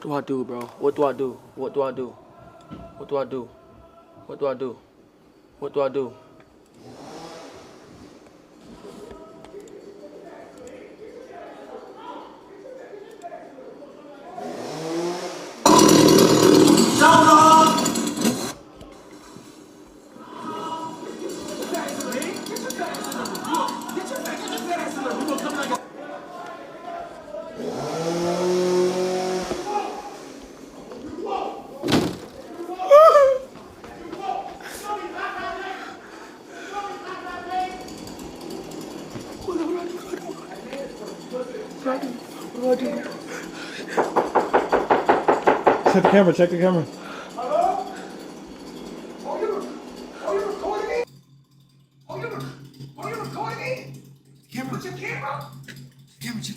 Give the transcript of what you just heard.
do I do, bro? What do I do? What do I do? What do I do? What do I do? What do I do? Check the camera, check the camera.